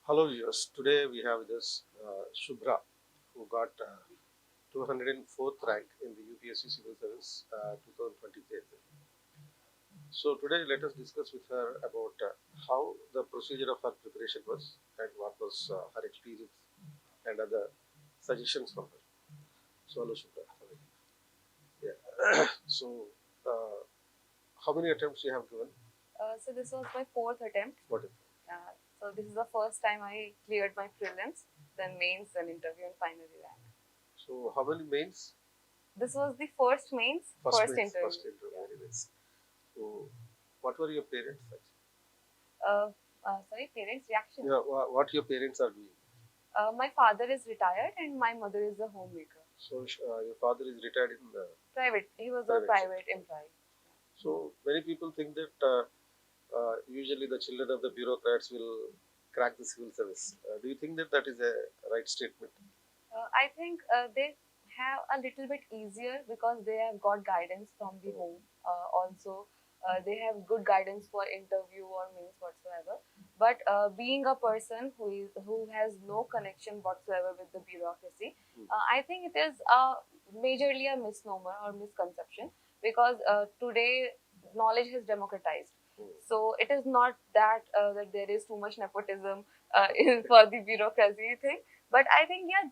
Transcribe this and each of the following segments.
Hello viewers, today we have this Shubhra who got 204th rank in the UPSC Civil Service 2023. So today let us discuss with her about how the procedure of her preparation was and what was her experience and other suggestions from her. So hello Shubhra. How are you? Yeah. So how many attempts you have given? So this was my fourth attempt. What is So this is the first time I cleared my prelims, then mains, then interview, and finally rank. So how many mains? This was the first mains, first interview. First interview. Yeah. Very nice. So what were your parents like? Sorry, parents' reaction. Yeah, what your parents are doing? My father is retired and my mother is a homemaker. So your father is retired in the Private. He was a private private sector. employee. So many people think that usually the children of the bureaucrats will crack the civil service. Do you think that that is a right statement? I think they have a little bit easier because they have got guidance from the home. Also, they have good guidance for interview or means whatsoever. But being a person who has no connection whatsoever with the bureaucracy, I think it is majorly a misnomer or misconception because today knowledge has democratized. So it is not that there is too much nepotism for the bureaucracy thing, but I think yeah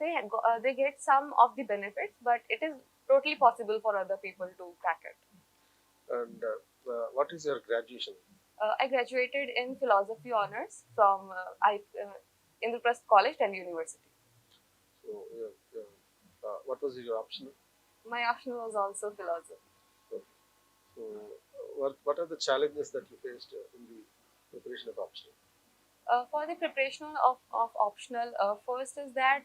they get some of the benefits, but it is totally possible for other people to crack it. And what is your graduation? I graduated in philosophy honors from Indraprasth College and University. So what was your option? My optional was also philosophy. Okay. So what are the challenges that you faced in the preparation of option? For the preparation of optional, first is that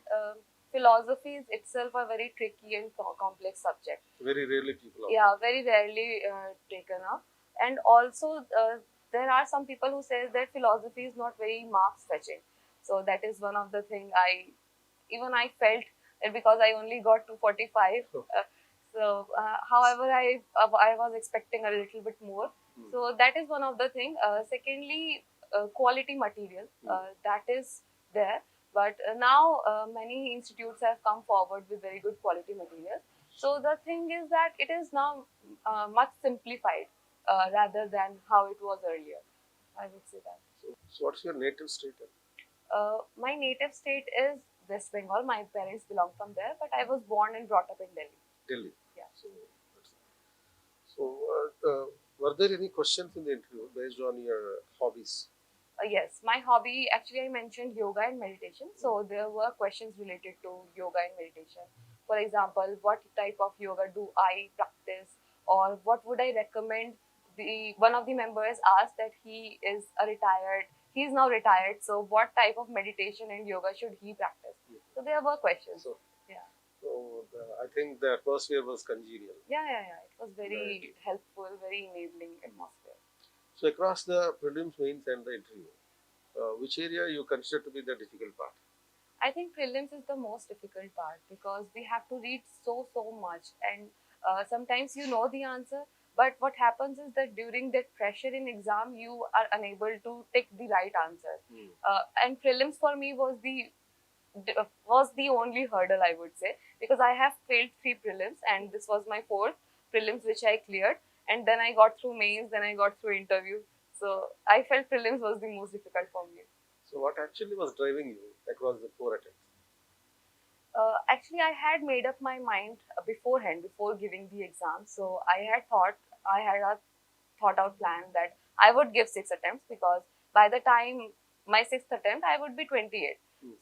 philosophy is itself a very tricky and complex subject. Very rarely people opt. Yeah, very rarely taken up. And also, there are some people who says that philosophy is not very marks fetching. So that is one of the thing I felt that because I only got 245. However, I was expecting a little bit more. So that is one of the thing. Secondly, quality material that is there, but now many institutes have come forward with very good quality material. So the thing is that it is now much simplified rather than how it was earlier. I would say that. So what's your native state? My native state is West Bengal. My parents belong from there, but I was born and brought up in Delhi. Delhi. Yeah. So, were there any questions in the interview based on your hobbies? Yes, my hobby actually I mentioned yoga and meditation. So there were questions related to yoga and meditation. For example, what type of yoga do I practice, or what would I recommend? The one of the members asked that he is now retired. So what type of meditation and yoga should he practice? So there were questions. So, Yeah. I think the atmosphere was congenial. Yeah. It was very helpful, very enabling atmosphere. So, across the prelims, mains, and the interview, which area you consider to be the difficult part? I think prelims is the most difficult part because we have to read so much, and sometimes you know the answer, but what happens is that during that pressure in exam, you are unable to take the right answer. And prelims for me was the only hurdle, I would say, because I have failed three prelims, and this was my fourth prelims which I cleared, and then I got through mains, then I got through interview. So I felt prelims was the most difficult for me. So, what actually was driving you across the four attempts? Actually, I had made up my mind beforehand, before giving the exam. So I had a thought out plan that I would give six attempts because by the time my sixth attempt, I would be 28.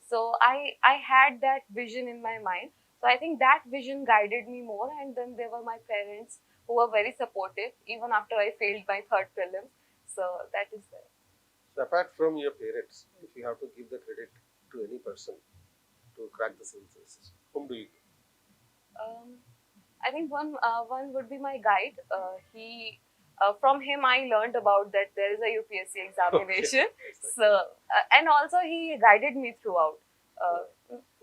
So I had that vision in my mind. So I think that vision guided me more. And then there were my parents who were very supportive even after I failed my third prelims. So that is there. So, apart from your parents, if you have to give the credit to any person to crack the civil services, whom do you give? Um, I think one would be my guide. He From him I learned about that there is a UPSC examination. Okay. So and also he guided me throughout.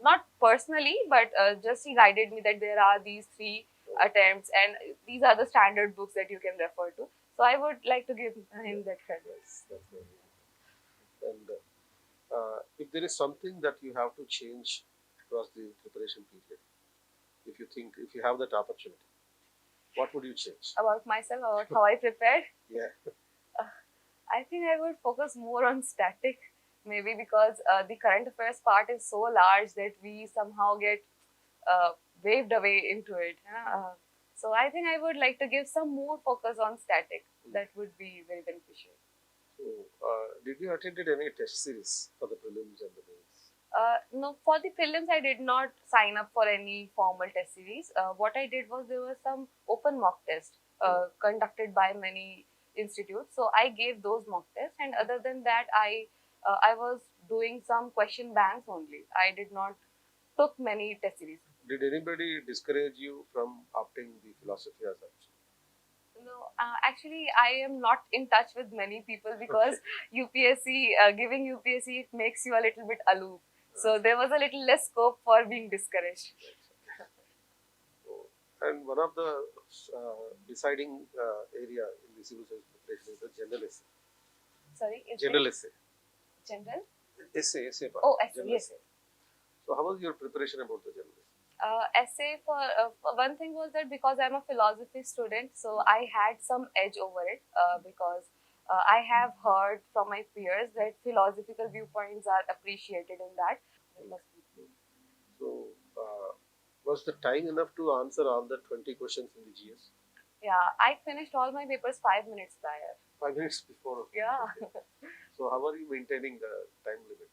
Not personally, but just he guided me that there are these three attempts and these are the standard books that you can refer to. So I would like to give him that credit. That's very good. And If there is something that you have to change across the preparation period, if you have that opportunity, what would you change? About myself, about how I prepared. Yeah. Uh, I think I would focus more on static, maybe because the current affairs part is so large that we somehow get uh, waved away into it. So I think I would like to give some more focus on static. That would be very beneficial. So, did you attended any test series for the prelims and the mains? No, for the prelims, I did not sign up for any formal test series. What I did was there was some open mock test conducted by many institutes. So I gave those mock tests, and other than that, I was doing some question banks only. I did not took many test series. Did anybody discourage you from opting the philosophy as such? No, actually, I am not in touch with many people because UPSC, giving UPSC, it makes you a little bit aloof. So there was a little less scope for being discouraged. So, and one of the deciding area in the civil service preparation is the general essay. Sorry, is General it essay. general? Essay part. Oh, essay, General yes. essay. So, how was your preparation about the general essay? Essay for one thing was that because I'm a philosophy student, so I had some edge over it because I have heard from my peers that philosophical viewpoints are appreciated in that. So, was the time enough to answer all the 20 questions in the GS? Yeah, I finished all my papers 5 minutes prior. 5 minutes before. Yeah. Okay. So, how are you maintaining the time limit?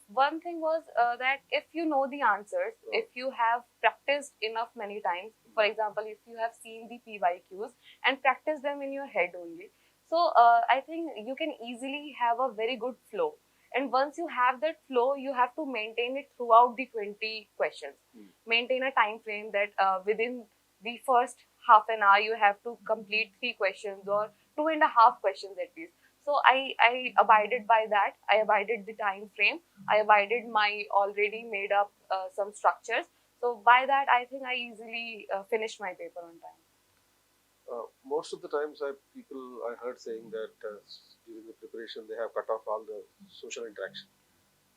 One thing was that if you know the answers, if you have practiced enough many times, for example, if you have seen the PYQs and practice them in your head only, so I think you can easily have a very good flow. And once you have that flow, you have to maintain it throughout the 20 questions. Maintain a time frame that within the first half an hour, you have to complete 3 questions or 2.5 questions at least. So I abided by that. I abided the time frame. I abided my already made up some structures. So by that, I think I easily finished my paper on time. Most of the times, I heard saying that during the preparation they have cut off all the social interaction.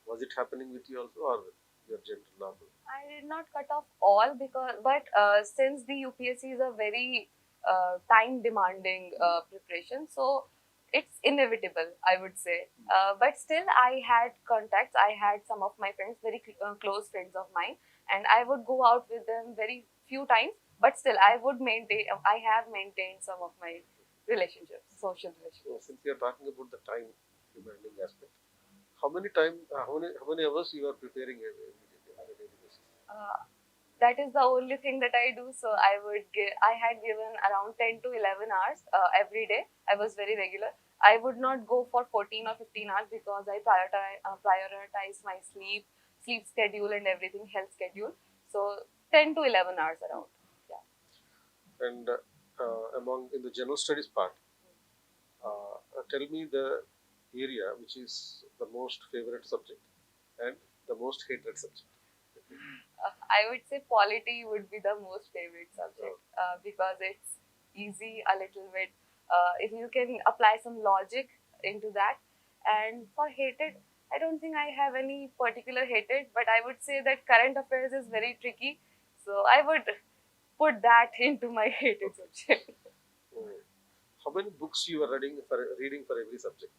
Was it happening with you also, or your general normal? I did not cut off all but since the UPSC is a very time demanding preparation, so it's inevitable, I would say. But still, I had contacts. I had some of my friends, very close friends of mine, and I would go out with them very few times. But still, I would maintain. I have maintained some of my relationships, social relationships. So, since you are talking about the time demanding aspect, how many hours you are preparing every day on a daily basis? That is the only thing that I do. So I had given around 10 to 11 hours every day. I was very regular. I would not go for 14 or 15 hours because I prioritize my sleep schedule and everything, health schedule. So 10 to 11 hours around. Yeah. And among in the general studies part, tell me the area which is the most favorite subject and the most hated subject. I would say polity would be the most favorite subject because it's easy a little bit. If you can apply some logic into that. And for hated, I don't think I have any particular hated, but I would say that current affairs is very tricky. So I would put that into my hated subject. So, how many books you are reading for every subject?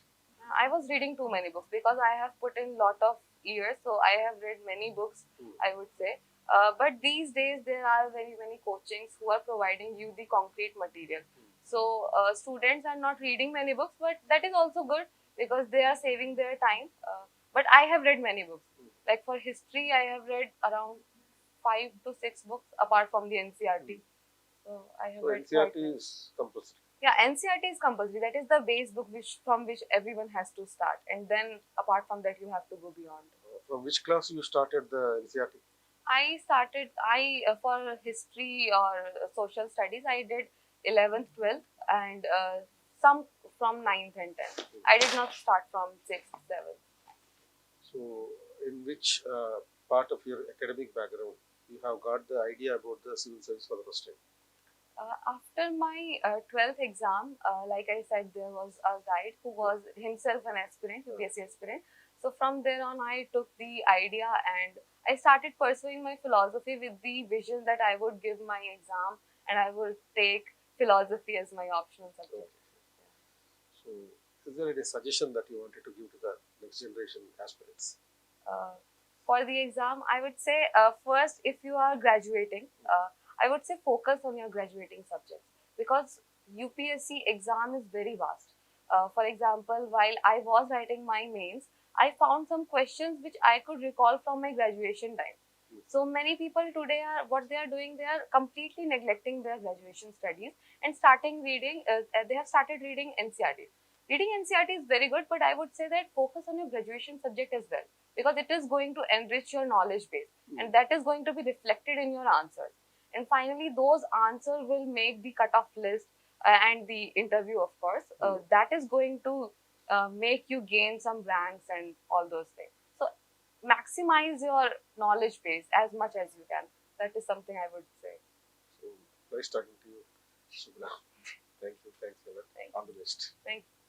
I was reading too many books because I have put in lot of years, so I have read many books, I would say. But these days there are very many coachings who are providing you the concrete material. So students are not reading many books, but that is also good because they are saving their time. But I have read many books. Like for history, I have read around 5 to 6 books apart from the NCRT. So I have So read NCRT quite many. is compulsory. Yeah, NCRT is compulsory. That is the base book from which everyone has to start, and then apart from that, you have to go beyond. From which class you started the NCRT? I for history or social studies, I did 11th, 12th, and some from 9th and 10th. I did not start from 6th, 7th. So, in which part of your academic background you have got the idea about the civil service for the first time? After my 12th exam, like I said, there was a guide who was himself an aspirant, UPSC aspirant. So from there on, I took the idea and I started pursuing my philosophy with the vision that I would give my exam and I would take philosophy as my optional subject. So, is there any suggestion that you wanted to give to the next generation aspirants? Uh, for the exam, I would say first, if you are graduating, I would say focus on your graduating subjects because UPSC exam is very vast. For example, while I was writing my mains, I found some questions which I could recall from my graduation time. So many people today are what they are doing. They are completely neglecting their graduation studies and starting reading. They have started reading NCERT. Reading NCERT is very good, but I would say that focus on your graduation subject as well because it is going to enrich your knowledge base and that is going to be reflected in your answers. And finally, those answers will make the cutoff list and the interview, of course. That is going to make you gain some ranks and all those things. So, maximize your knowledge base as much as you can. That is something I would say. So, nice talking to you, Subhra. Thank you. Thanks a lot. Thank All the best. Thank you.